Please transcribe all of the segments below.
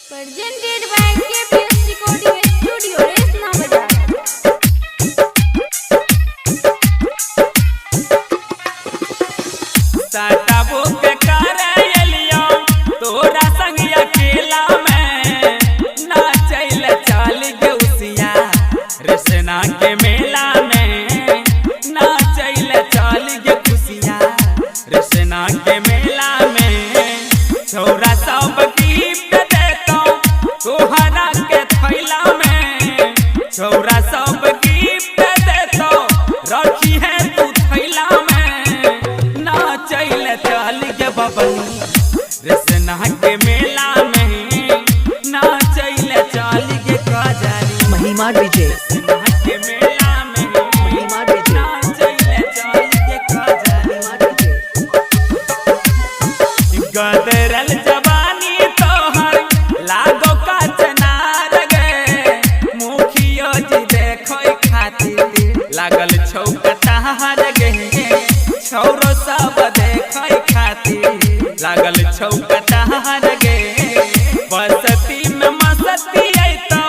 Presented by KPS Recording Studio, Resna Bazaar. साटा book करे एलियो तोरा संग अकेला में ना चल चल गौसिया रसना के मेला में ना चल चल गौसिया रसना के मेला में छोरा सब गिफ्ट देतो तोहरा के थैला में छोरा सब गिफ्ट देतो रखी है तू थैला में ना चल चल गे बबली रसना के मेला में ना चल चल गे काजरी महिमा विजय रसना के मेला में महिमा विजय ना चल चल गे काजरी गदरल जवानी तोहर लागो का चनार गे मुखियो जी देखो खातिर लागल छौकतार गे छौरो सब देखो खातिर लागल छौकतार गे बसती में मस्ती तो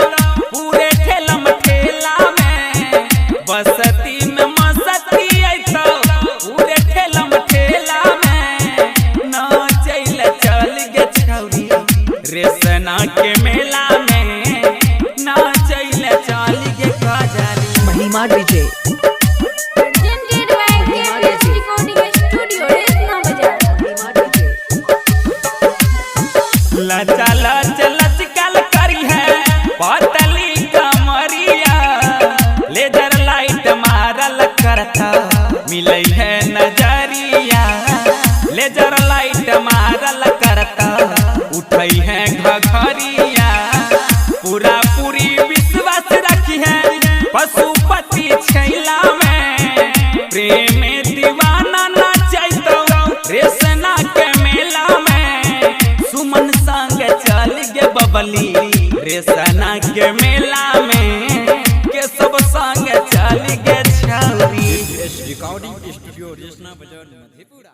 पूरे ठेलम ठेला में बसती में मस्ती तो पूरे ठेलम ठेला में ना चल चल गे छौरी रेसना के मेला में ना चल चल गे काजरी महिमा विजय Presented by KPS Recording Studio, Resna Bazaar. महिमा विजय लचा लच लचकल करी है पतली कमरिया लेजर लाइट मारल करता मिलै है नजरिया लेजर लाइट मारल करता उठै है घघरिया पूरा पूरी विश्वास रखी है पशुपति छैला में प्रेम दीवाना नाचैतो रेसना के मेला में सुमन संग चल गे बबली रेसना के मेला में के सब संग चल गे छौरी रिकॉर्डिंग स्टूडियो रेसना बाजार मधेपुरा।